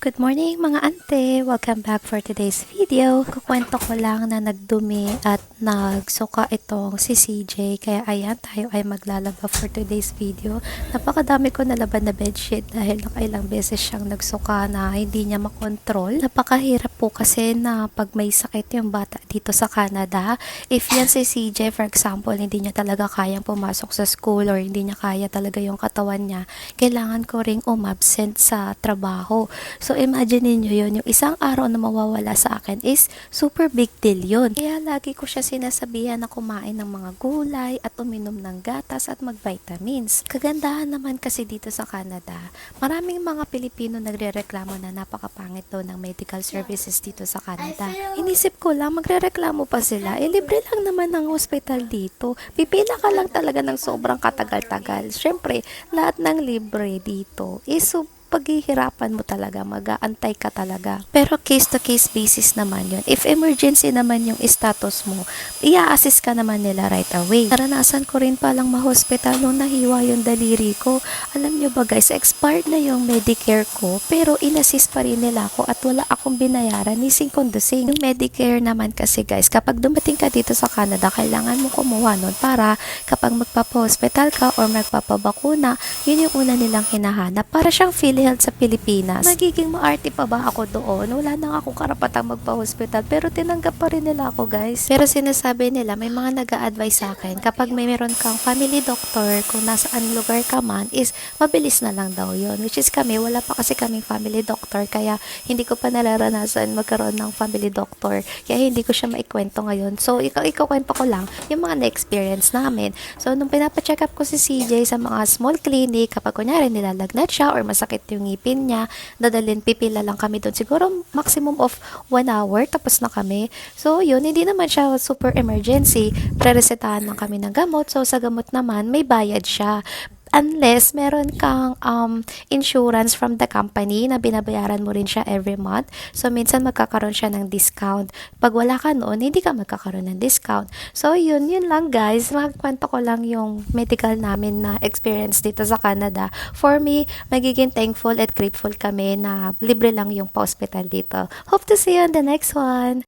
Good morning mga ante! Welcome back for today's video. Kukwento ko lang na nagdumi at nagsuka itong si CJ. Kaya ayan, tayo ay maglalaba for today's video. Napakadami ko nalaban na bedsheet dahil nakailang beses siyang nagsuka na hindi niya makontrol. Napakahirap po kasi na pag may sakit yung bata dito sa Canada. If yan si CJ, for example, hindi niya talaga kayang pumasok sa school or hindi niya kaya talaga yung katawan niya, kailangan ko ring umabsent sa trabaho. So, imagine niyo yun, yung isang araw na mawawala sa akin is super big deal yun. Kaya lagi ko siya sinasabihan na kumain ng mga gulay at uminom ng gatas at mag-vitamins. Kagandahan naman kasi dito sa Canada, maraming mga Pilipino nagrereklamo na napakapangit daw ng medical services dito sa Canada. Inisip ko lang, magrereklamo pa sila. Libre lang naman ng hospital dito. Pipila ka lang talaga ng sobrang katagal-tagal. Siyempre, lahat ng libre dito is paghihirapan mo talaga, mag-aantay ka talaga. Pero case to case basis naman yun. If emergency naman yung status mo, i-assist ka naman nila right away. Naranasan ko rin palang ma-hospital nung nahiwa yung daliri ko. Alam nyo ba guys, expired na yung Medicare ko, pero in-assist pa rin nila ako at wala akong binayaran ni sing-kondusing. Yung Medicare naman kasi guys, kapag dumating ka dito sa Canada, kailangan mo kumuha nun para kapag magpapa-hospital ka or magpapabakuna, yun yung una nilang hinahanap. Para siyang PhilHealth sa Pilipinas. Magiging maarte pa ba ako doon? Wala na akong karapatang magpa-hospital pero tinanggap pa rin nila ako guys. Pero sinasabi nila, may mga nag-a-advise sa akin, kapag may meron kang family doctor, kung nasaan lugar ka man, is mabilis na lang daw yon. Which is kami, wala pa kasi kaming family doctor kaya hindi ko pa nararanasan magkaroon ng family doctor. Kaya hindi ko siya maikwento ngayon. So, ikakwento ko lang yung mga na-experience namin. So, nung pinapa-check up ko si CJ sa mga small clinic, kapag kunyari nilalagnat siya or masakit yung ngipin niya, dadalhin, pipila lang kami doon. Siguro maximum of 1 hour, tapos na kami. So, yun, hindi naman siya super emergency. Pre-resetahan lang kami ng gamot. So, sa gamot naman, may bayad siya. Unless meron kang insurance from the company na binabayaran mo rin siya every month. So, minsan magkakaroon siya ng discount. Pag wala ka noon, hindi ka magkakaroon ng discount. So, yun lang guys. Magkwento ko lang yung medical namin na experience dito sa Canada. For me, magiging thankful at grateful kami na libre lang yung pa-hospital dito. Hope to see you on the next one!